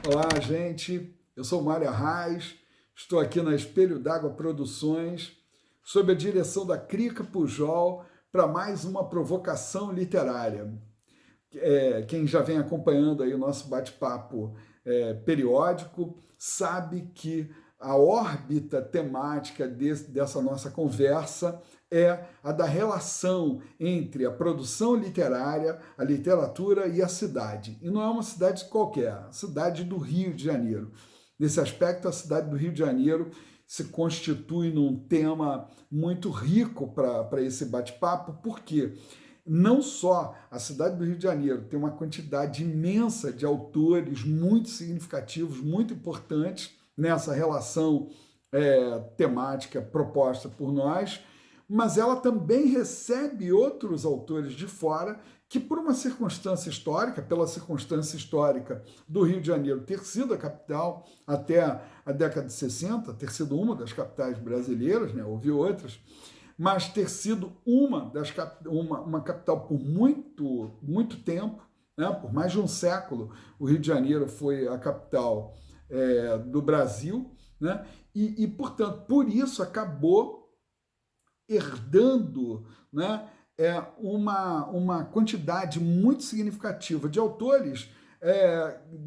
Olá, gente. Eu sou Mário Arraes, estou aqui na Espelho d'Água Produções, sob a direção da Crica Pujol, para mais uma provocação literária. Quem já vem acompanhando aí o nosso bate-papo periódico sabe que a órbita temática dessa nossa conversa é a da relação entre a produção literária, a literatura e a cidade. E não é uma cidade qualquer, é a cidade do Rio de Janeiro. Nesse aspecto, a cidade do Rio de Janeiro se constitui num tema muito rico para esse bate-papo, porque não só a cidade do Rio de Janeiro tem uma quantidade imensa de autores muito significativos, muito importantes nessa relação temática proposta por nós, mas ela também recebe outros autores de fora que, por uma circunstância histórica, pela circunstância histórica do Rio de Janeiro ter sido a capital até a década de 60, ter sido uma das capitais brasileiras, né? Houve outras, mas ter sido uma capital por muito tempo, né? Por mais de um século, o Rio de Janeiro foi a capital do Brasil, né? Portanto, por isso acabou herdando, né, uma quantidade muito significativa de autores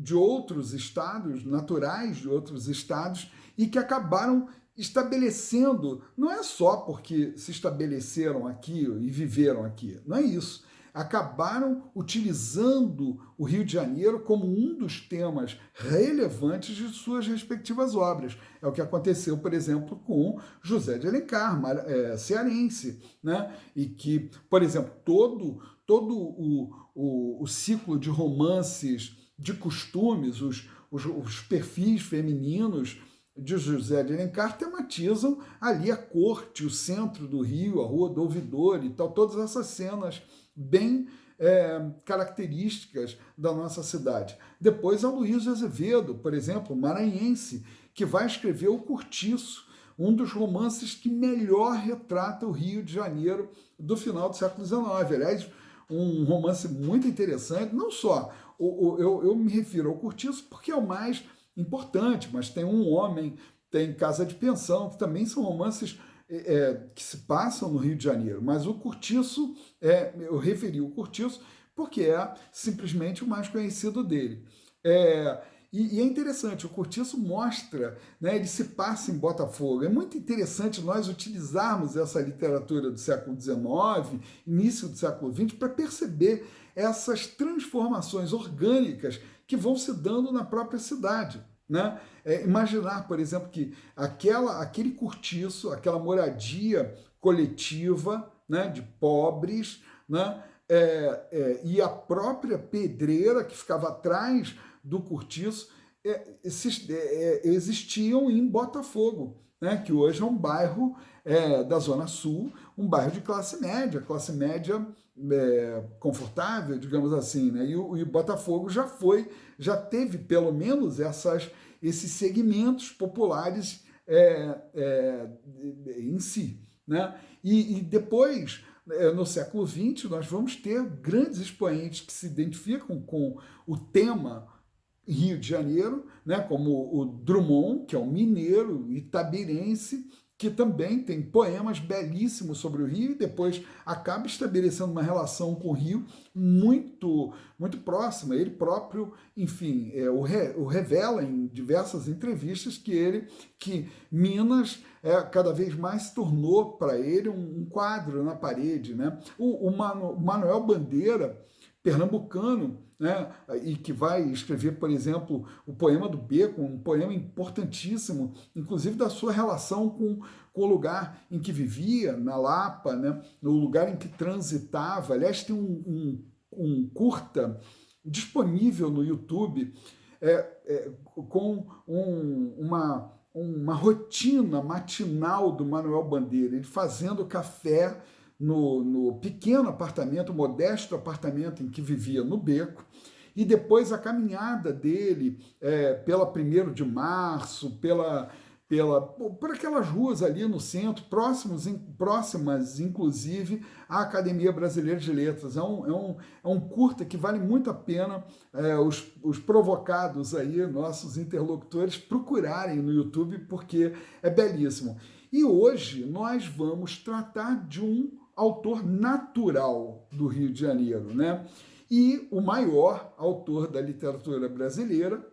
de outros estados, naturais de outros estados, e que acabaram estabelecendo, não é só porque se estabeleceram aqui e viveram aqui, não é isso. Acabaram utilizando o Rio de Janeiro como um dos temas relevantes de suas respectivas obras. É o que aconteceu, por exemplo, com José de Alencar, cearense, né? E que, por exemplo, todo o ciclo de romances de costumes, os perfis femininos de José de Alencar tematizam ali a corte, o centro do Rio, a Rua do Ouvidor e tal, todas essas cenas bem características da nossa cidade. Depois a Luísa Azevedo, por exemplo, maranhense, que vai escrever O Cortiço, um dos romances que melhor retrata o Rio de Janeiro do final do século XIX. Aliás, um romance muito interessante, não só, eu me refiro ao Cortiço porque é o mais importante, mas tem Um Homem, tem Casa de Pensão, que também são romances que se passam no Rio de Janeiro. Mas o Cortiço, eu referi o Cortiço porque é simplesmente o mais conhecido dele. E é interessante, o Cortiço mostra, né, ele se passa em Botafogo. É muito interessante nós utilizarmos essa literatura do século XIX, início do século XX, para perceber essas transformações orgânicas que vão se dando na própria cidade. Né? Imaginar, por exemplo, que aquele cortiço, aquela moradia coletiva, né, de pobres, né, e a própria pedreira que ficava atrás do cortiço existiam em Botafogo, né, que hoje é um bairro da Zona Sul, um bairro de classe média confortável, digamos assim, né? E o Botafogo já teve pelo menos esses segmentos populares em si, né? E depois, no século XX, nós vamos ter grandes expoentes que se identificam com o tema Rio de Janeiro, né, como o Drummond, que é um mineiro itabirense, que também tem poemas belíssimos sobre o Rio e depois acaba estabelecendo uma relação com o Rio muito próxima. Ele próprio, enfim, o revela em diversas entrevistas que Minas cada vez mais se tornou para ele um quadro na parede, né? O Manuel Bandeira, pernambucano, né, e que vai escrever, por exemplo, o poema do Beco, um poema importantíssimo, inclusive da sua relação com o lugar em que vivia, na Lapa, né, no lugar em que transitava. Aliás, tem um curta disponível no YouTube com uma rotina matinal do Manuel Bandeira, ele fazendo café no pequeno apartamento, modesto apartamento em que vivia no Beco, e depois a caminhada dele pela 1º de Março, por aquelas ruas ali no centro, próximas, inclusive, à Academia Brasileira de Letras. É um curta que vale muito a pena os provocados aí, nossos interlocutores, procurarem no YouTube, porque é belíssimo. E hoje nós vamos tratar de um autor natural do Rio de Janeiro, né? E o maior autor da literatura brasileira,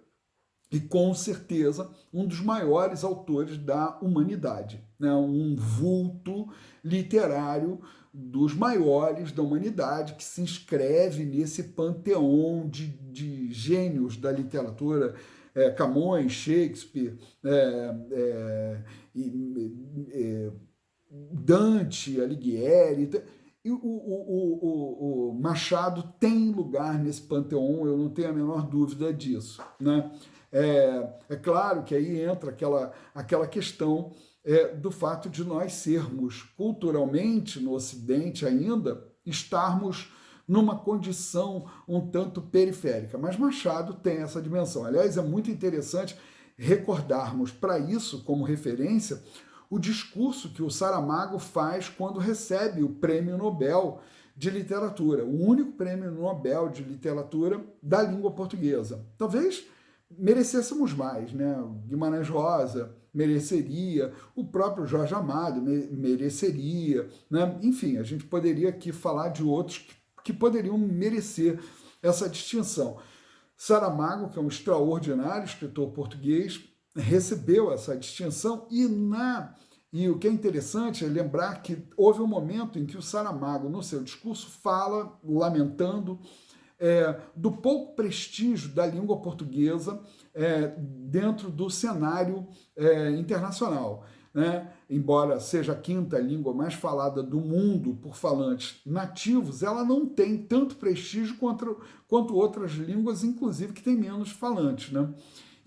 e com certeza um dos maiores autores da humanidade, né? Um vulto literário dos maiores da humanidade, que se inscreve nesse panteão de gênios da literatura, Camões, Shakespeare, Dante, Alighieri. E o Machado tem lugar nesse panteão, eu não tenho a menor dúvida disso, né? É claro que aí entra aquela questão do fato de nós sermos culturalmente, no Ocidente ainda, estarmos numa condição um tanto periférica. Mas Machado tem essa dimensão. Aliás, é muito interessante recordarmos para isso, como referência, o discurso que o Saramago faz quando recebe o Prêmio Nobel de Literatura, o único Prêmio Nobel de Literatura da língua portuguesa. Talvez merecêssemos mais, né? Guimarães Rosa mereceria, o próprio Jorge Amado mereceria, né? Enfim, a gente poderia aqui falar de outros que poderiam merecer essa distinção. Saramago, que é um extraordinário escritor português, recebeu essa distinção e o que é interessante é lembrar que houve um momento em que o Saramago, no seu discurso, fala, lamentando, do pouco prestígio da língua portuguesa dentro do cenário internacional, né? Embora seja a quinta língua mais falada do mundo por falantes nativos, ela não tem tanto prestígio quanto outras línguas, inclusive que tem menos falantes, né?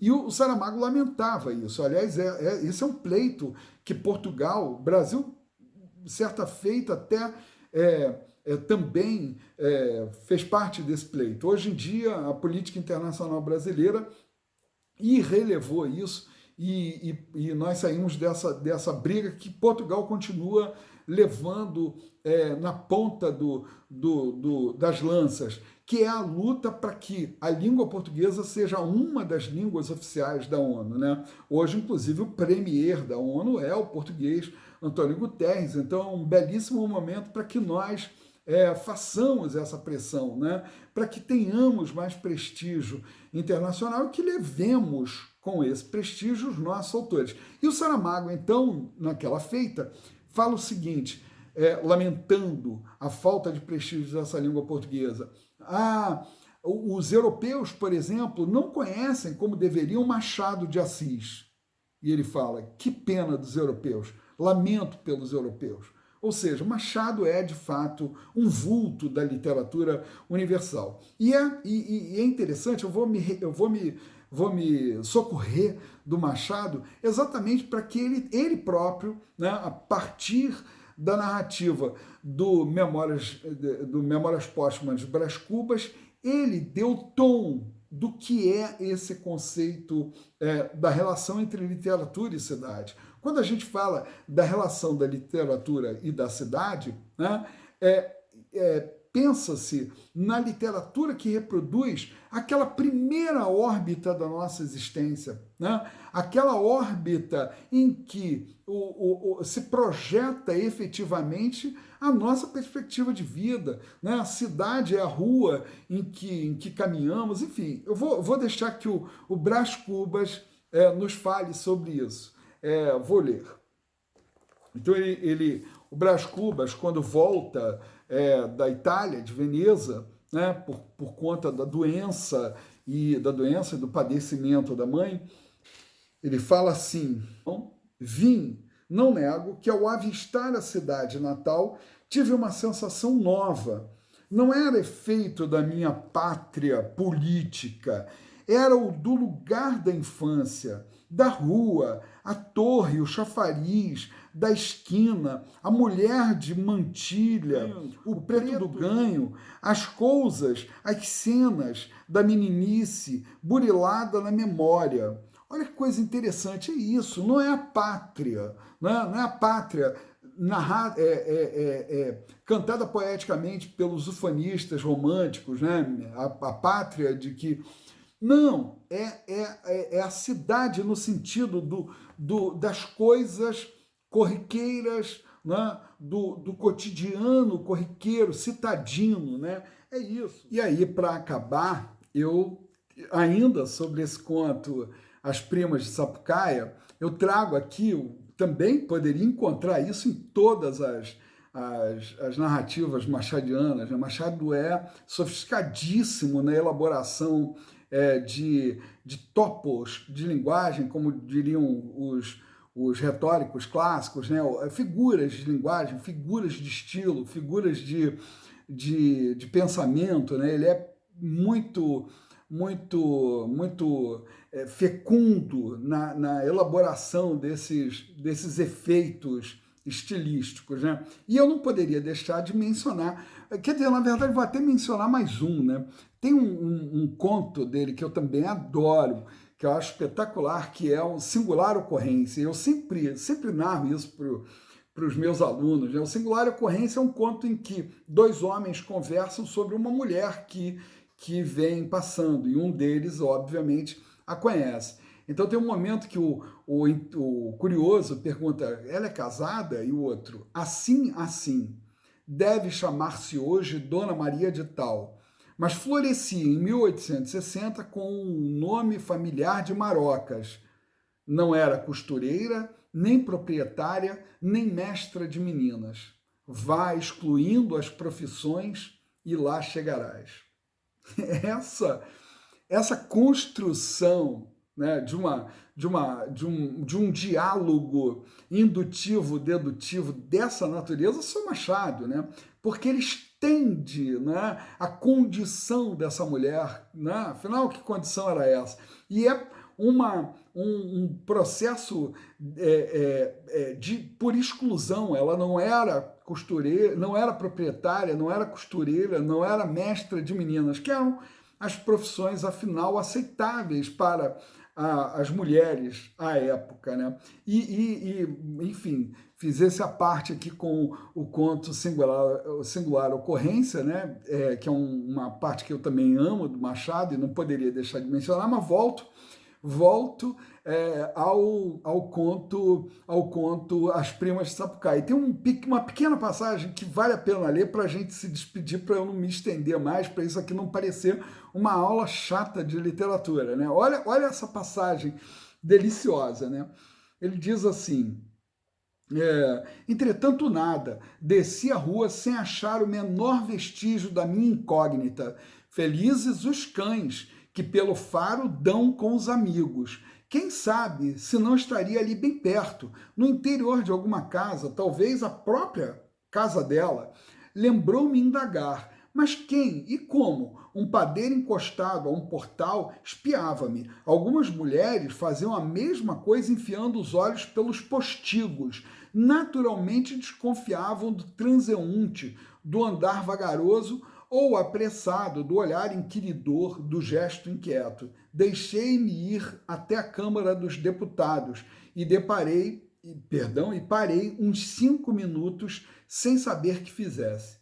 E o Saramago lamentava isso. Aliás, esse é um pleito que Portugal, Brasil, certa feita até também fez parte desse pleito. Hoje em dia, a política internacional brasileira irrelevou isso e nós saímos dessa briga que Portugal continua levando na ponta das lanças, que é a luta para que a língua portuguesa seja uma das línguas oficiais da ONU, né? Hoje, inclusive, o premier da ONU é o português Antônio Guterres, então é um belíssimo momento para que nós façamos essa pressão, né? Para que tenhamos mais prestígio internacional e que levemos com esse prestígio os nossos autores. E o Saramago, então, naquela feita, fala o seguinte, lamentando a falta de prestígio dessa língua portuguesa. Os europeus, por exemplo, não conhecem como deveriam Machado de Assis. E ele fala, que pena dos europeus, lamento pelos europeus. Ou seja, Machado é, de fato, um vulto da literatura universal. E é interessante, eu vou me socorrer do Machado exatamente para que ele próprio, né, a partir da narrativa do Memórias Póstumas de Brás Cubas, ele deu tom do que é esse conceito da relação entre literatura e cidade. Quando a gente fala da relação da literatura e da cidade, né, pensa-se na literatura que reproduz aquela primeira órbita da nossa existência, né? Aquela órbita em que se projeta efetivamente a nossa perspectiva de vida, né? A cidade é a rua em que caminhamos, enfim. Eu vou deixar que o Brás Cubas nos fale sobre isso. Vou ler. Então o Brás Cubas, quando volta da Itália, de Veneza, né, por conta da doença e do padecimento da mãe, ele fala assim: vim, não nego que ao avistar a cidade natal tive uma sensação nova. Não era efeito da minha pátria política, era o do lugar da infância, da rua, a torre, o chafariz, da esquina, a mulher de mantilha, o preto do ganho, as coisas, as cenas da meninice burilada na memória. Olha que coisa interessante, é isso, não é a pátria, não é a pátria cantada poeticamente pelos ufanistas românticos, né? A pátria de que... Não, é a cidade no sentido das coisas corriqueiras, né? do cotidiano corriqueiro, citadino, né? É isso. E aí, para acabar, eu, ainda sobre esse conto As Primas de Sapucaia, eu trago aqui, também poderia encontrar isso em todas as narrativas machadianas, né? Machado é sofisticadíssimo na elaboração de topos de linguagem, como diriam os retóricos clássicos, né? Figuras de linguagem, figuras de estilo, figuras de pensamento, né? Ele é muito fecundo na elaboração desses efeitos estilísticos, né? E eu não poderia deixar de mencionar, quer dizer, na verdade vou até mencionar mais um, né? Tem um conto dele que eu também adoro, que eu acho espetacular, que é o Singular Ocorrência. Eu sempre narro isso para os meus alunos, né? O Singular Ocorrência é um conto em que dois homens conversam sobre uma mulher que vem passando, e um deles, obviamente, a conhece. Então tem um momento que o curioso pergunta, ela é casada? E o outro, assim, assim, deve chamar-se hoje Dona Maria de Tal, mas florescia em 1860 com um nome familiar de Marocas. Não era costureira, nem proprietária, nem mestra de meninas. Vá excluindo as profissões e lá chegarás. Essa construção, né, de um diálogo indutivo-dedutivo dessa natureza são Machado, né? Porque ele estende, né, a condição dessa mulher, né? Afinal, que condição era essa? E é um processo por exclusão. Ela não era costureira, não era proprietária, não era costureira, não era mestra de meninas, que eram as profissões, afinal, aceitáveis para as mulheres à época, né? Enfim, fiz essa parte aqui com o conto Singular Ocorrência, né? Que é uma parte que eu também amo do Machado e não poderia deixar de mencionar, mas volto ao conto As Primas de Sapucaí. Tem uma pequena passagem que vale a pena ler para a gente se despedir, para eu não me estender mais, para isso aqui não parecer uma aula chata de literatura, né? Olha essa passagem deliciosa, né? Ele diz assim: entretanto nada, desci a rua sem achar o menor vestígio da minha incógnita. Felizes os cães, que pelo faro dão com os amigos. Quem sabe se não estaria ali bem perto, no interior de alguma casa, talvez a própria casa dela. Lembrou-me indagar, mas quem e como? Um padeiro encostado a um portal espiava-me. Algumas mulheres faziam a mesma coisa enfiando os olhos pelos postigos. Naturalmente desconfiavam do transeunte, do andar vagaroso ou apressado, do olhar inquiridor, do gesto inquieto. Deixei-me ir até a Câmara dos Deputados e parei uns 5 minutos sem saber que fizesse.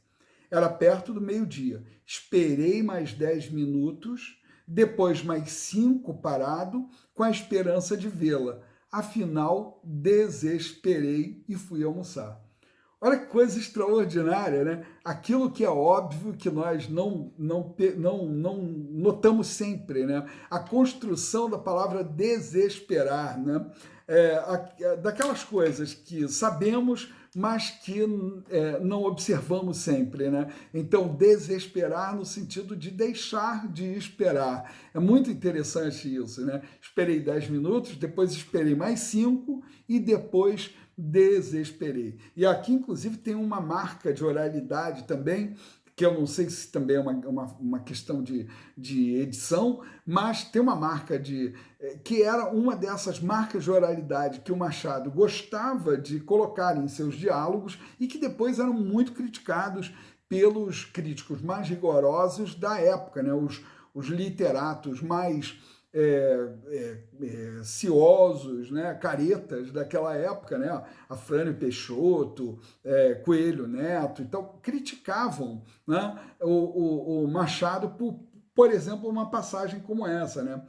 Era perto do meio-dia. Esperei mais 10 minutos, depois mais 5 parado, com a esperança de vê-la. Afinal, desesperei e fui almoçar. Olha que coisa extraordinária, né? Aquilo que é óbvio que nós não notamos sempre, né? A construção da palavra desesperar, né? Daquelas coisas que sabemos, mas que não observamos sempre, né? Então, desesperar no sentido de deixar de esperar. É muito interessante isso, né? Esperei 10 minutos, depois esperei mais 5 e depois desesperei. E aqui, inclusive, tem uma marca de oralidade também, que eu não sei se também é uma questão de edição, mas tem uma marca que era uma dessas marcas de oralidade que o Machado gostava de colocar em seus diálogos e que depois eram muito criticados pelos críticos mais rigorosos da época, né? Os literatos mais ciosos, né, caretas daquela época, né, Afrânio Peixoto, Coelho Neto, então criticavam, né, o Machado por exemplo, uma passagem como essa, né?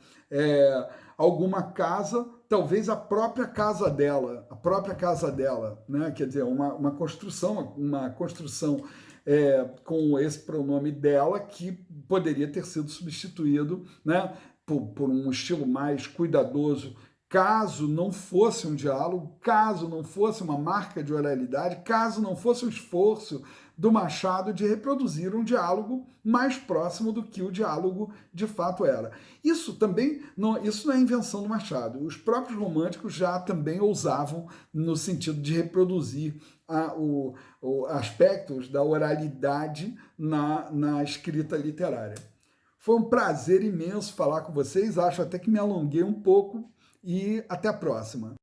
Alguma casa, talvez a própria casa dela, né? Quer dizer, uma construção com esse pronome dela que poderia ter sido substituído, né? Por um estilo mais cuidadoso, caso não fosse um diálogo, caso não fosse uma marca de oralidade, caso não fosse um esforço do Machado de reproduzir um diálogo mais próximo do que o diálogo de fato era. Isso também isso não é invenção do Machado. Os próprios românticos já também ousavam no sentido de reproduzir aspectos da oralidade na escrita literária. Foi um prazer imenso falar com vocês, acho até que me alonguei um pouco e até a próxima.